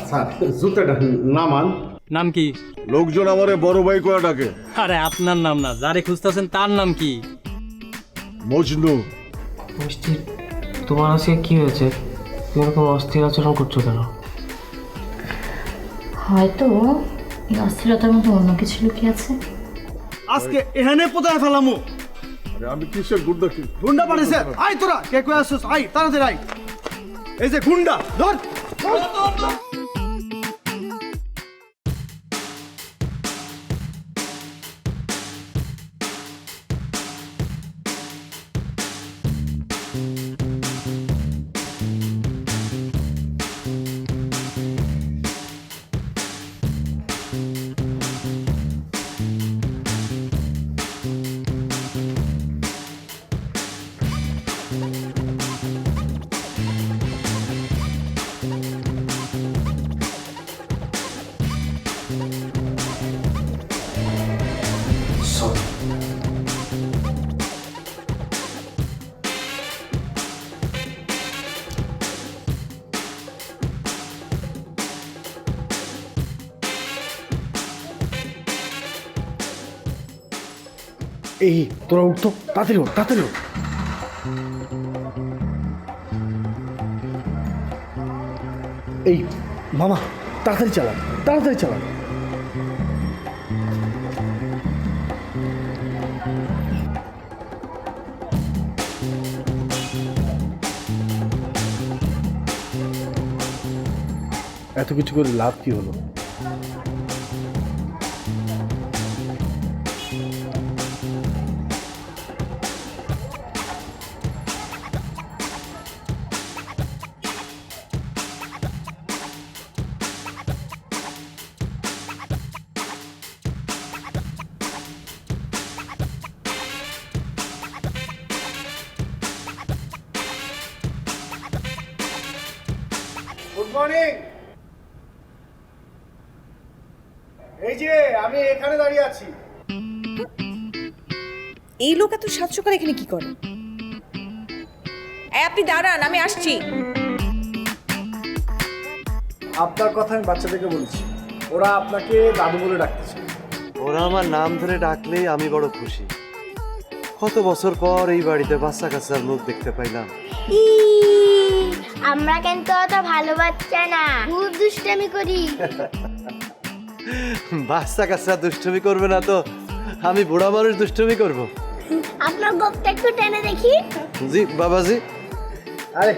Sir জুতাটা নামান। নাম কি? লোকজন আমারে বড় ভাই করে ডাকে। আরে আপনার নাম না, যারে খুঁজতেছেন তার নাম কি? মজনু। মিষ্টি, তোমার আজকে কি হয়েছে? তুমি এরকম অস্থির আচরণ করছো কেন? হয়তো এই অস্থিরতার মধ্যে অন্য কিছু লুকিয়ে আছে। আজকে এখানে পোতায় ফেলামু। আরে আমি কিসের গুন্ডা কি? গুন্ডা পাঠিয়েছে। আই তোরা কে কই আসছিস? আই তাড়াতাড়ি আই। এই যে গুন্ডা ধর। এই তোরা উঠতো, তাড়াতাড়ি ওঠ, তাড়াতাড়ি ওঠ। এই মামা তাড়াতাড়ি চালান, তাড়াতাড়ি চালান। এত কিছু করে লাভ কি হলো? Good morning. এই যে আমি এখানে দাঁড়িয়ে আছি। এই লোক এত সাত সকালে এখানে কি করে? আপনি দাঁড়ান, আমি আসছি। আপনার কথা আমি বাচ্চাদেরকে বলেছি, ওরা আপনাকে দাদু বলে ডাকতেছে। ওরা আমার নাম ধরে ডাকলেই আমি বড় খুশি। কত বছর পর এই বাড়িতে বাচ্চা কাচ্চার মুখ দেখতে পাইলাম। আমরা কিন্তু অত ভালো বাচ্চা না, খুব দুষ্টামি করি। বাচ্চা কাচ্চা দুষ্টুমি করবে না তো আমি বুড়া মানুষ দুষ্টুমি করব? আপনার গোপটা একটু টেনে দেখি। জি বাবাজি। আরে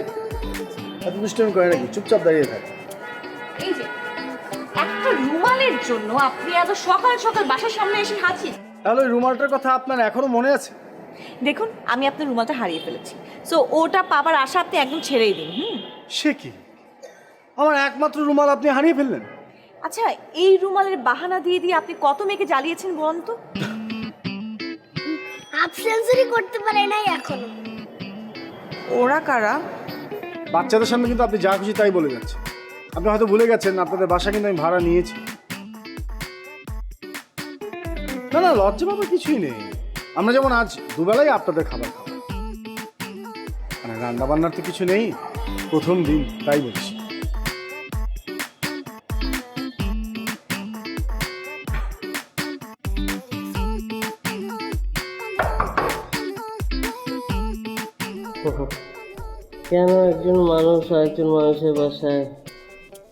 এত দুষ্টামি করে নাকি? চুপচাপ দাঁড়িয়ে থাক। এই যে একটা রুমালের জন্য আপনি এত সকাল সকাল বাসার সামনে এসে হাজির। তাহলে ওই রুমালটার কথা আপনার এখনো মনে আছে? দেখুন, আমি আপনার রুমালটা হারিয়ে ফেলেছি, সো ওটা পাবার আশা আপনি একদম ছেড়েই দিন। সে কি, আমার একমাত্র রুমাল আপনি হারিয়ে ফেললেন? আচ্ছা, এই রুমালের বাহানা দিয়ে দিয়ে আপনি কত মেয়েকে জ্বালিয়েছেন বলুন তো? হাফ সেঞ্চুরি করতে পারে নাই এখনো। ওরা কারা? বাচ্চাদের সামনে কিন্তু আপনি যা খুশি তাই বলে যাচ্ছেন। আপনি হয়তো ভুলে গেছেন আপনাদের বাসা কিন্তু আমি ভাড়া নিয়েছি। না না, লজ্জা পাবার কিছুই নেই। আমরা যেমন আজ দুবেলাই আপনাদের খাবার খাবো, মানে রান্না বান্নার তো কিছু নেই, প্রথম দিন তাই বলছি। কেন একজন মানুষ আরেকজন মানুষের বাসায়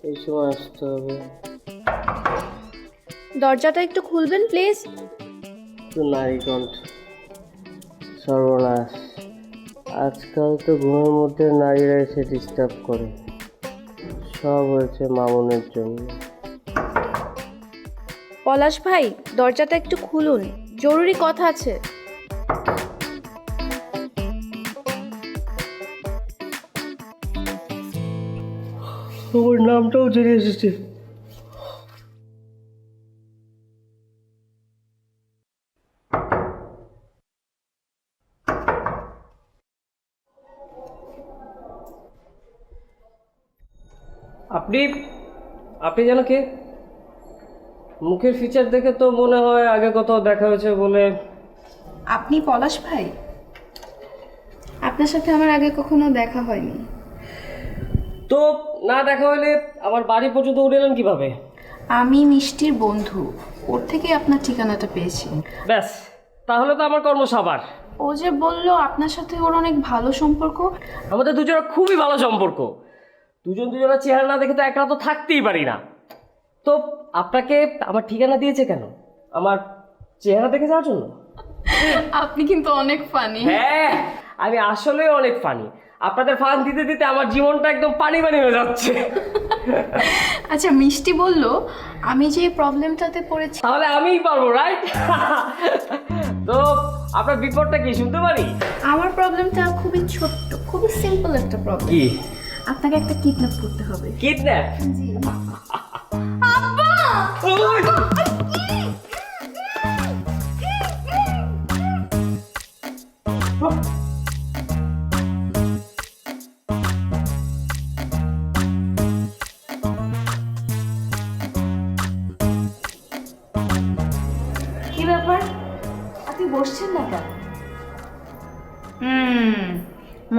এই সময় আসতে হবে? দরজাটা একটু খুলবেন প্লিজ। তো নারী কণ্ঠ, সর্বনাশ। আজকাল তো ঘুমের মধ্যে নারীরা এসে ডিস্টার্ব করে। সব হয়েছে মামুনের জন্য। পলাশ ভাই, দরজাটা একটু খুলুন, জরুরি কথা আছে। ওর নামটাও জেনে এসেছে। আপনি আপনি যেন কে? মুখের ফিচার দেখে তো মনে হয় আগে কোথাও দেখা হয়েছে বলে। আপনি পলাশ ভাই? আপনার সাথে আমার আগে কখনো দেখা হয়নি। তো না দেখা হলে আমার বাড়ি পর্যন্ত উঠে এলেন কিভাবে? আমি মিষ্টির বন্ধু, ওর থেকে আপনার ঠিকানাটা পেয়েছি। ব্যাস, তাহলে তো আমার কর্ম সাবার। ও যে বললো আপনার সাথে ওর অনেক ভালো সম্পর্ক। আমাদের দুজনের খুবই ভালো সম্পর্ক। দুজনের চেহারা না দেখে তো একলা তো থাকতেই পারি না। তো আপনাকে আমার ঠিকানা দিয়েছে কেন? আমার চেহারা দেখে যাওয়ার জন্য? আপনি কিন্তু অনেক ফানি। হ্যাঁ, আমি আসলে অনেক ফানি। আপনাদের ফান দিতে দিতে আমার জীবনটা একদম পানি পানি হয়ে যাচ্ছে। আচ্ছা, মিষ্টি বললো আমি যে প্রবলেমটাতে পড়েছি। তাহলে আমিই পারবো, রাইট? তো আপনার বিপদটা কি শুনতে পারি? আমার প্রবলেমটা খুবই ছোট্ট, খুবই সিম্পল একটা প্রবলেম। কি? আপনাকে একটা কিডন্যাপ করতে হবে। কিডন্যাপ? জি। কি ব্যাপার, আপনি বসছেন না কেন?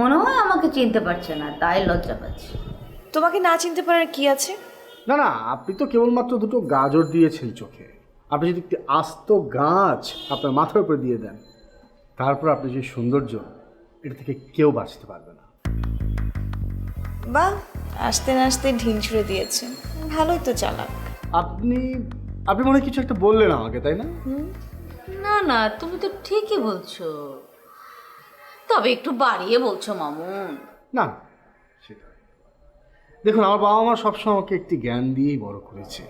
মনে হয় আমাকে চিনতে পারছে না, তাই লজ্জা পাচ্ছে। তোমাকে না চিনতে পারার কি আছে? না না, আপনি তো কেবলমাত্র দুটো গাজর দিয়েছেন চোখে। আপনি যদি একটি আস্ত গাছ আপনার মাথার উপরে দিয়ে দেন, তারপর আপনি যে সৌন্দর্য, এটা থেকে কেউ বাঁচতে পারবে না। বাহ, আসতে না আসতে ঢিল ছুঁড়ে দিয়েছে, ভালোই তো চালাক। আপনি আপনি মনে হয় কিছু একটা বললেন আমাকে, তাই না? না না, তুমি তো ঠিকই বলছো, তবে একটু বাড়িয়ে বলছো মামুন। না, সেটা দেখুন, আমার বাবা মা সবসময় আমাকে একটি জ্ঞান দিয়েই বড় করেছে।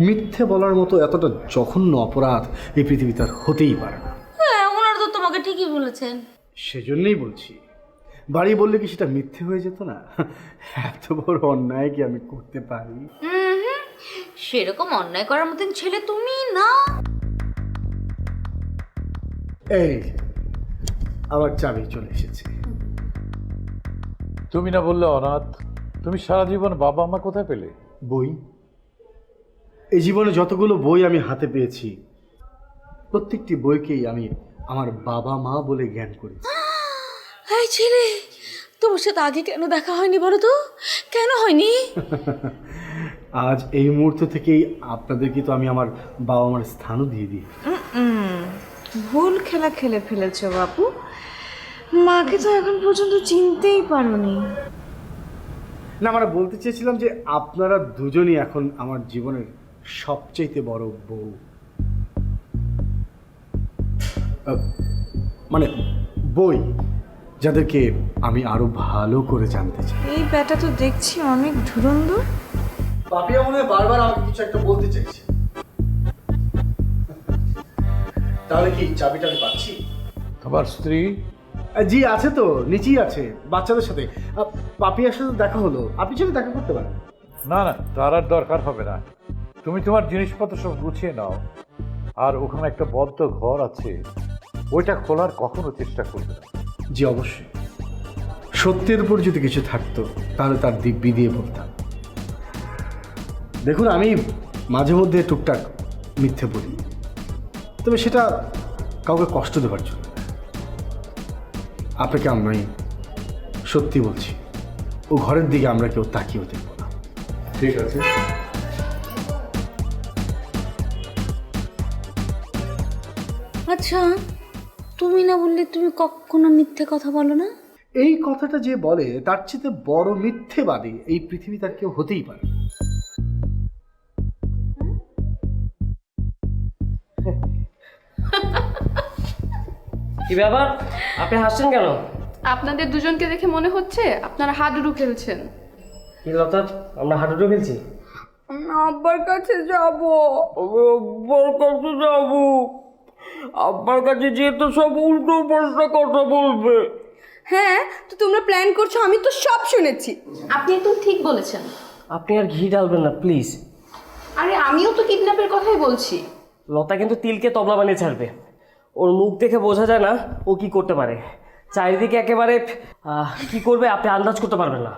মিথ্যে বলার মতো এতটা জঘন্য অপরাধ এই পৃথিবীতে আর হতেই পারে না। হ্যাঁ, ওনারা তো তোমাকে ঠিকই বলেছেন। সেজন্যই বলছি, বাড়ি বললে কি সেটা মিথ্যে হয়ে যেত না? এত বড় অন্যায় কি আমি করতে পারি? সেরকম অন্যায় করার মতন ছেলে তুমি না। এই আমার চাবি চলে এসেছে। তুমি না বললে অনাথ, তুমি সারা জীবন বাবা মা কোথায় পেলে? বই। এই জীবনে যতগুলো বই আমি হাতে পেয়েছি, প্রত্যেকটি বইকেই আমি আমার বাবা মা বলে জ্ঞান করি। এই ছেলে, তোমার সাথে আগে কেন দেখা হয়নি বলো তো? কেন হয়নি? আজ এই মুহূর্ত থেকেই আপনাদেরকে তো আমি আমার বাবা মার স্থানও দিয়ে দিই। ভুল খেলা খেলে ফেলেছো বাপু, মাকে তো এখন পর্যন্ত চিনতেই পারোনি। না, আমরা বলতে চেয়েছিলাম যে আপনারা দুজনই এখন আমার জীবনের সবচেয়ে বড় বউ, মানে বই, যাদেরকে আমি আরো ভালো করে জানতে চাই। এই ব্যাটা তো দেখছি অনেক ধুরন্ধর। পাপিয়া মনে হয় বারবার আমাকে কিছু একটা বলতে চাইছে। তাহলে কি চাবিটা আমি পাচ্ছি? তোমার স্ত্রী? জি আছে তো, নিচেই আছে বাচ্চাদের সাথে। পাপিয়ার সাথে দেখা হলো, আপনি সাথে দেখা করতে পারেন। না না, তার আর দরকার হবে না। তুমি তোমার জিনিসপত্র সব গুছিয়ে নাও, আর ওখানে একটা বদ্ধ ঘর আছে, ওইটা খোলার কখনো চেষ্টা করবে না। জি অবশ্যই, সত্যের উপর যদি কিছু থাকতো তাহলে তার দিব্যি দিয়ে বলতাম। দেখুন, আমি মাঝে মধ্যে টুকটাক মিথ্যে বলি, তবে সেটা কাউকে কষ্ট দেওয়ার জন্য। আপনাকে আমি সত্যি বলছি, ও ঘরের দিকে আমরা কেউ তাকিয়েও দেখব না। ঠিক আছে? আচ্ছা, তুমি না বললে তুমি কখনো মিথ্যে কথা বলো না? এই কথাটা যে বলে তার চেয়ে বড় মিথ্যেবাদী এই পৃথিবী তার কেউ হতেই পারে। কি ব্যাপার, আপনি হাসছেন কেন? আপনাদের দুজনকে দেখে মনে হচ্ছে আপনারা হাডুডু খেলছেন। কি লতা, আমরা হাঁটুটু খেলছি? আব্বার কাছে যাব। আব্বার কাছে যাব? আব্বার কাছে যেয়ে তো সব উল্টো পাল্টা কথা বলবে। হ্যাঁ, তো তোমরা প্ল্যান করছো, আমি তো সব শুনেছি। আপনি একদম ঠিক বলেছেন। আপনি আর ঘি ঢালবেন না প্লিজ। আরে আমিও তো কিডন্যাপের কথাই বলছি। লতা কিন্তু তিলকে তবলা বানিয়ে ছাড়বে। ওর মুখ দেখে বোঝা যায় না ও কি করতে পারে। চারিদিকে একেবারে কি করবে আপনি আন্দাজ করতে পারবেন না।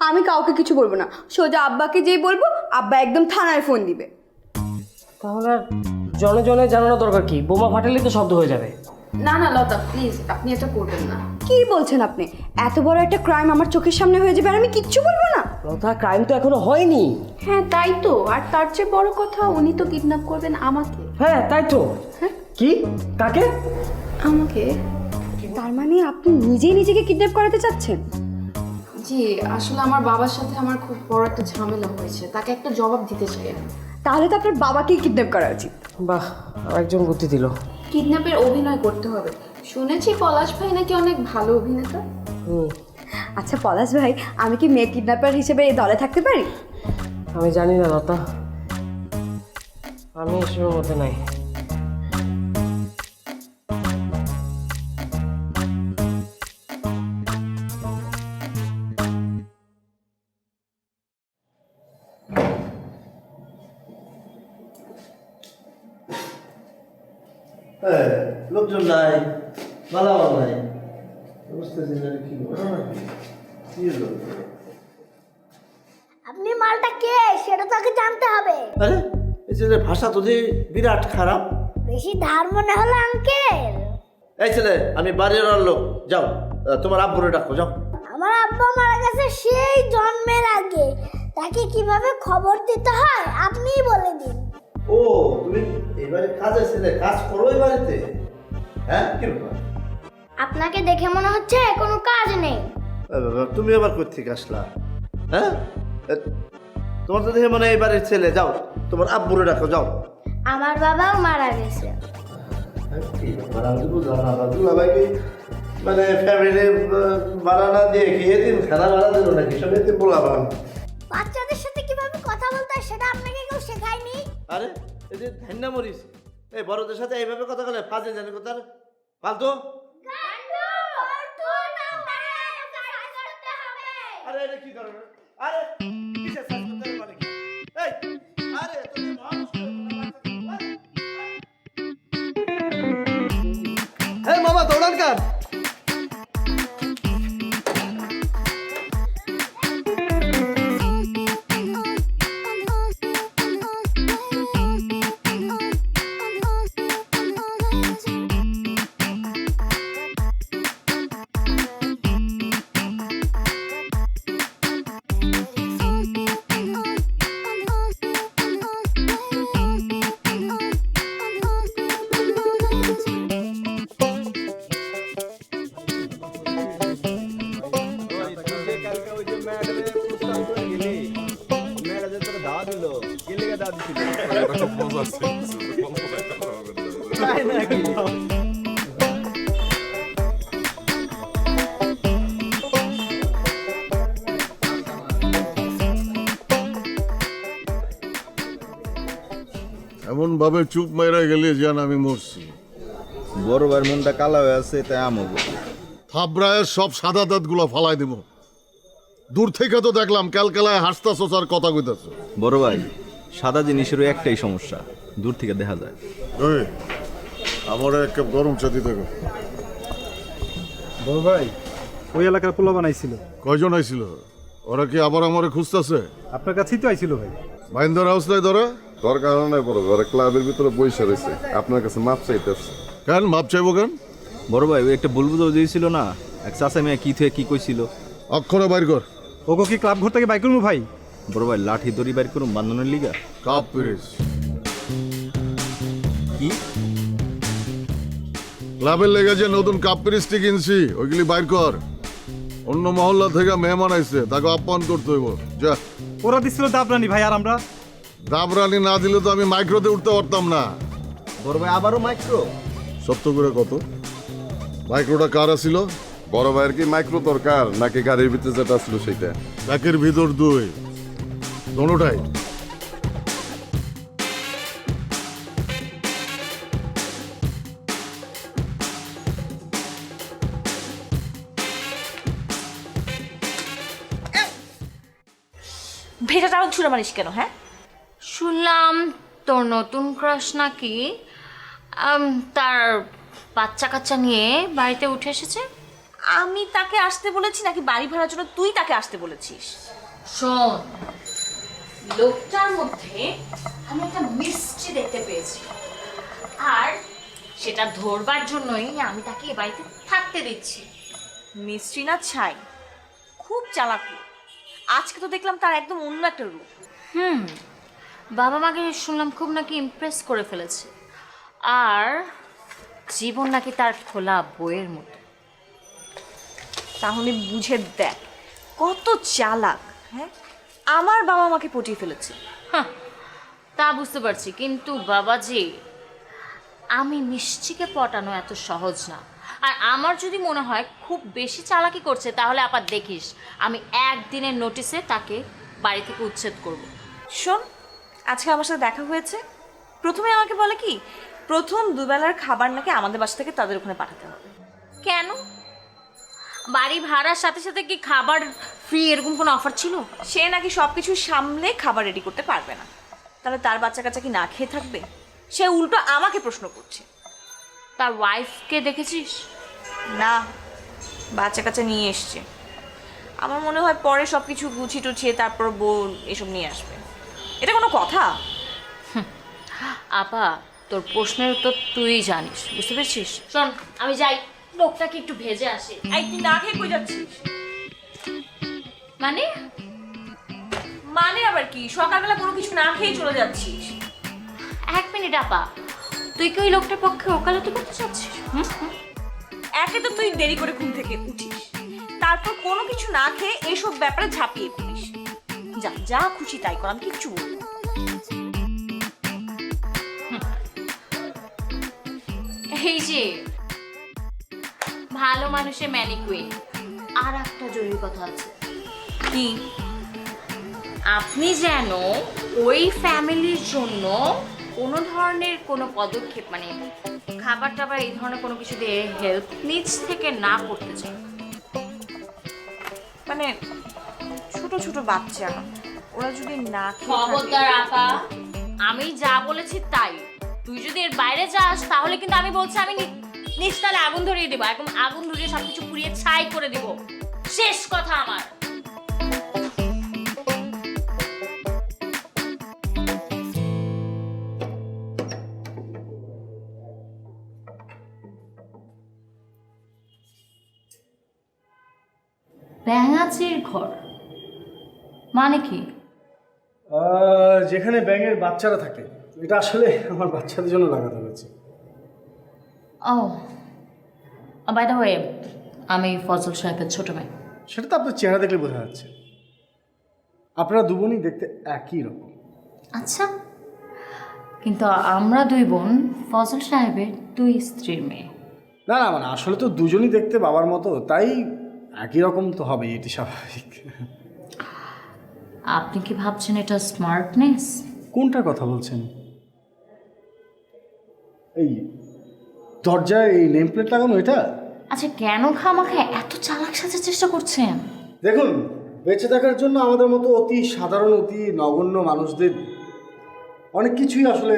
আমি কাউকে কিছু বলবো না, সোজা আব্বাকে যেই বলবো আব্বা একদম থানায় ফোন দিবে। তাহলে আর জনে জনে জানানো দরকার কি? বোমা ফাটালেই তো শব্দ হয়ে যাবে। না না লতা প্লিজ, আপনি এটা করবেন না। কি বলছেন আপনি? এত বড় একটা ক্রাইম আমার চোখের সামনে হয়ে যাবে আর আমি কিচ্ছু বলবো না? লতা, ক্রাইম তো এখনো হয়নি। হ্যাঁ তাই তো, আর তার চেয়ে বড় কথা উনি তো কিডন্যাপ করবেন আমাকে। হ্যাঁ তাই তো। কি? কাকে? আমাকে? তার মানে আপনি নিজেই নিজেকে কিডন্যাপ করাতে চাচ্ছেন? জি, আসলে আমার বাবার সাথে আমার খুব বড় একটা ঝামেলা হয়েছে, তাকে একটা জবাব দিতে চাই আমি। তাহলে তো আপনার বাবাকেই কিডন্যাপ করা উচিত। বাহ, আরেকজন বুদ্ধি দিল। কিডন্যাপের অভিনয় করতে হবে। শুনেছি পলাশ ভাই নাকি অনেক ভালো অভিনেতা। আচ্ছা পলাশ ভাই, আমি কি মেয়ে কিডন্যাপার হিসেবে এই দলে থাকতে পারি? আমি জানি না লতা, আমি এসবের মধ্যে নাই। লোকজন নাই, মালামাল নাই, বুঝতেছি না কি হলো। আপনি মালটা কে সেটা তাকে জানতে হবে। আরে এই ছেলে ভাষা তো যে বিরাট খারাপ। বেশি ধার মনে হলো আঙ্কেল। এই ছেলে, আমি বাড়ির লোক, যাও তোমার আব্বুরে ডাকো, যাও। আমার আব্বা মারা গেছে সেই জন্মের আগে, তাকে কিভাবে খবর দিতে হয় আপনিই বলে দিন। ও, তুমি এবারে কাজের ছেলে, কাজ করো এই বাড়িতে? হ্যাঁ, কি ব্যাপার? আপনাকে দেখে মনে হচ্ছে কোনো কাজ নেই। তুমি আবার কোথা থেকে আসলা? হ্যাঁ, তোমার তো দেখে মানে এই বাড়ির ছেলে, যাও তোমার আব্বুরে ডাকো, যাও। আমার বাবাও মারা গেছে। কি ব্যাপার, আমি তো বুঝলাম না। দুলাভাইকে মানে ফ্যামিলি ভাড়া না দিয়ে কি এদিন খানা ভাড়া দিল নাকি? সব এদিন বলাবান। বাচ্চাদের সাথে কিভাবে কথা বলতে হয় সেটা আপনাকে কেউ শেখায়নি? আরে এই যে ধান্না মরিস, এই বড়দের সাথে এইভাবে কথা বলে ফাজে জানি কোথার ফালতু। আরে এটা কি ধরনের? আরে কিসের সাজ করতে হবে মানে কি? এই আরে তুমি মানুষ হ্যাঁ মামা, দৌড়ান কার? এমন ভাবে চুপ মেরে গেলে যেন আমি মরছি। বড় ভাইয়ের মনটা কালা হয়ে আছে, তাই আমগো থাবড়ায়ের সব সাদা দাঁতগুলো ফালাই দেব। দূর থেকে তো দেখলাম ক্যালকেলায় হাসতা সোসার কথা কইতাছ। বড় ভাই, সাদা জিনিসেরও একটাই সমস্যা, দূর থেকে দেখা যায়। ওই আমার এক কাপ গরম চা দিতে গো। বড় ভাই, ওই এলাকার পোলা বানাইছিল। কয়জন আইছিল? ওরা কি আবার আমারে খুঁজতেছে? আপনার কাছেই তো আইছিল ভাই। বাইন্দর হাউস নাই ধরে দরকার নাই বড়, ঘরে ক্লাবের ভিতরে বইসা রয়েছে, আপনার কাছে মাপ চাইতেছে। কেন মাপ চাইবো কেন? বড় ভাই, ওই একটা বুলবুল দিয়েছিল না, এক চাষা মেয়ে কি থেকে কি কইছিল। অক্ষরে বাইর কর। ওগো কি ক্লাব ঘর থেকে বাইক করবো ভাই? বড় ভাই, লাঠি দড়ি বাইর করুন বান্ধনের লিগা। কাপ পিরিস কি? ক্লাবের লেগে যে নতুন কাপ পিরিসটি কিনছি ওইগুলি বাইর কর। অন্য মহল্লা থেকে মেহমান আইছে, তাকে আপ্যায়ন করতে হইব। যা। ওরা দিছিল দাবরানি ভাই, আর আমরা দাবরানি না দিলে তো আমি মাইক্রোতে উঠতে পারতাম না। বড় ভাই, আবারও মাইক্রো? সত্য করে কত? মাইক্রোটা কার ছিল? বড় ভাইয়ের কি মাইক্রো দরকার নাকি গাড়ির ভিতরে যেটা ছিল সেটা? একের ভিতর দুই, দোনোটাই। ভেজা চাউল ছুঁড়ে মারিস কেন? হ্যাঁ, শুনলাম তোর নতুন ক্রাশ নাকি তার বাচ্চা কাচ্চা নিয়ে বাড়িতে উঠে এসেছে। আমি তাকে আসতে বলেছি নাকি বাড়ি ভাড়ার জন্য তুই তাকে আসতে বলেছিস? শোন, লোকটার মধ্যে আমি একটা মিষ্টি দেখতে পেয়েছি, আর সে সেটা ধরবার জন্যই আমি তাকে এ বাড়িতে থাকতে দিচ্ছি। মিস্ত্রি না ছাই, খুব চালাক লোক। আজকে তো দেখলাম তার একদম অন্য একটা রূপ। বাবা মাকে শুনলাম খুব নাকি ইমপ্রেস করে ফেলেছে, আর জীবন নাকি তার খোলা বইয়ের মতো। তাহলে বুঝে দেখ কত চালাক। হ্যাঁ, আমার বাবা মাকে পটিয়ে ফেলেছে। তা বুঝতে পারছি, কিন্তু বাবাজি আমি মিষ্টিকে পটানো এত সহজ না। আর আমার যদি মনে হয় খুব বেশি চালাকি করছে, তাহলে আবার দেখিস আমি একদিনের নোটিসে তাকে বাড়ি থেকে উচ্ছেদ করব। শোন, আজকে আমার সাথে দেখা হয়েছে, প্রথমে আমাকে বলে কি প্রথম দুবেলার খাবার নাকি আমাদের বাসা থেকে তাদের ওখানে পাঠাতে হবে। কেন? বাড়ি ভাড়ার সাথে সাথে কি খাবার ফ্রি এরকম কোনো অফার ছিল? সে নাকি সব কিছু সামলে খাবার রেডি করতে পারবে না, তাহলে তার বাচ্চা কাচ্চা কি না খেয়ে থাকবে? সে উল্টো আমাকে প্রশ্ন করছে। তার ওয়াইফকে দেখেছিস? না, বাচ্চা কাচ্চা নিয়ে এসছে। আমার মনে হয় পরে সব কিছু গুছিয়ে টুছিয়ে তারপর বোন এসব নিয়ে আসবে। এটা কোনো কথা? আপা, তোর প্রশ্নের উত্তর তুই জানিস, বুঝতে পেরেছিস? শোন, আমি যাই, লোকটাকে একটু ভেজে আসি। এই তুই না খেয়ে কই যাচ্ছিস? মানে মানে আবার কি? সকালবেলা কোনো কিছু না খেয়ে চলে যাচ্ছিস? এক মিনিট আপা, তুই কি ওই লোকটার পক্ষে ওকালতি করতে চাচ্ছিস? একে তো তুই দেরি করে ঘুম থেকে উঠিস, তারপর কোনো কিছু না খেয়ে এসব ব্যাপারে ঝাঁপিয়ে পড়িস। যা যা খুশি তাই কর, আমি কিচ্ছু বলবো না। এই যে ভালো মানুষের ম্যানিকুইন, আর একটা জরুরি কথা আছে। কি? আপনি যেন ওই ফ্যামিলির জন্য কোনো ধরনের কোনো পদক্ষেপ, মানে খাবার টাবার এই ধরনের কোনো কিছু দিয়ে হেল্প নিজ থেকে না করতে চান। মানে ছোট ছোট বাচ্চা, ওরা যদি না খেয়ে খবরদার আপা, আমি যা বলেছি তাই। তুই যদি এর বাইরে যাস তাহলে কিন্তু আমি বলছি আমি নিচতলে আগুন ধরিয়ে দেবো, একদম আগুন ধরিয়ে সবকিছু পুড়িয়ে ছাই করে দেব। শেষ কথা আমার। ব্যাঙাচির ঘর মানে কি? যেখানে ব্যাঙের বাচ্চারা থাকে, এটা আসলে আমার বাচ্চাদের জন্য লাগানো হয়েছে। ও, বাই দ্য ওয়ে, আমি ফজল সাহেবের ছোট ভাই। সেটা তো আপনার চেহারা দেখলে বোঝা যাচ্ছে। আপনারা দু বোনই দেখতে একই রকম। আচ্ছা, কিন্তু আমরা দুই বোন ফজল সাহেবের দুই স্ত্রীর মেয়ে। না না, মানে আসলে তো দুজনই দেখতে বাবার মতো, তাই একই রকম তো হবে, এটি স্বাভাবিক। আপনি কি ভাবছেন এটা স্মার্টনেস? কোনটার কথা বলছেন? এই দরজায় এই নেম প্লেট লাগানো এটা? আচ্ছা, কেন খামাখা এত চালাক সাজার চেষ্টা করছেন? দেখুন, বেঁচে থাকার জন্য আমাদের মতো অতি সাধারণ অতি নগণ্য মানুষদের অনেক কিছুই আসলে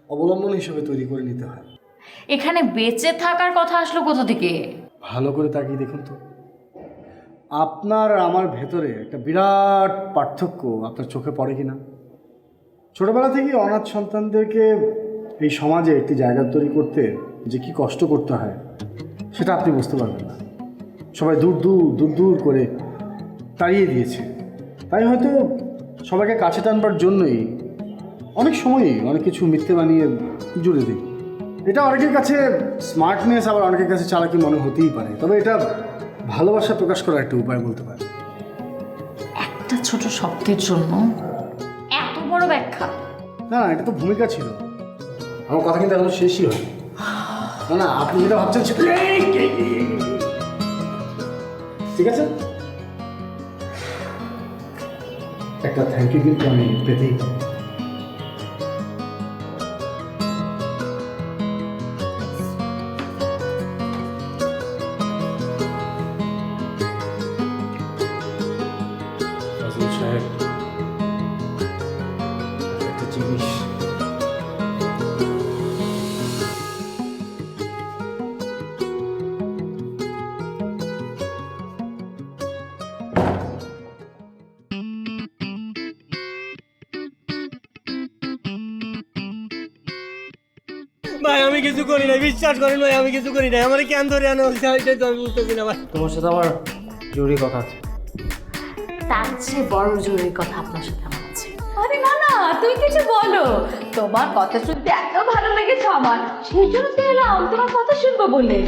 অবলম্বন হিসেবে তৈরি করে নিতে হয়। এখানে বেঁচে থাকার কথা আসলো কোথা থেকে? ভালো করে তাকিয়ে দেখুন তো, আপনার আর আমার ভেতরে একটা বিরাট পার্থক্য আপনার চোখে পড়ে কিনা। ছোটবেলা থেকে অনাথ সন্তানদেরকে এই সমাজে একটি জায়গা তৈরি করতে যে কি কষ্ট করতে হয় সেটা আপনি বুঝতে পারবেন না। সবাই দূর দূর দূর দূর করে তাড়িয়ে দিয়েছে, তাই হয়তো সবাইকে কাছে টানবার জন্যই অনেক সময়ই অনেক কিছু মিথ্যে বানিয়ে জুড়ে দিই। এটা অনেকের কাছে স্মার্টনেস, আবার অনেকের কাছে চালাকি মনে হতেই পারে, তবে এটা ভালোবাসা প্রকাশ করার একটা উপায় বলতে পারে। একটা ছোট শব্দের জন্য এত বড় ব্যাখ্যা? না না, এটা তো ভূমিকা ছিল। আমার কথা কিন্তু এখনো শেষই হয়নি। না না, আপনি যেটা ভাবছেন সেটা ঠিক আছে। একটা থ্যাংক ইউ কিন্তু আমি পেতেই পারি। একটা জিনিস ভাই আমি কিছু করি নাই, বিশ্বাস করেন ভাই আমি কিছু করি নাই। আমার কেন ধরে আনা হচ্ছে এটাই তো আমি বুঝতেছি না ভাই। তোমার সাথে আমার জরুরি কথা আছে। তার চেয়ে বড় জরুরি কথা আপনার সাথে আমার আছে। আরে না না, তুমি কিছু বলো। তোমার কথা শুনতে এত ভালো লেগেছে আমার, সেই জন্য তো এলাম তোমার কথা শুনবো বলে।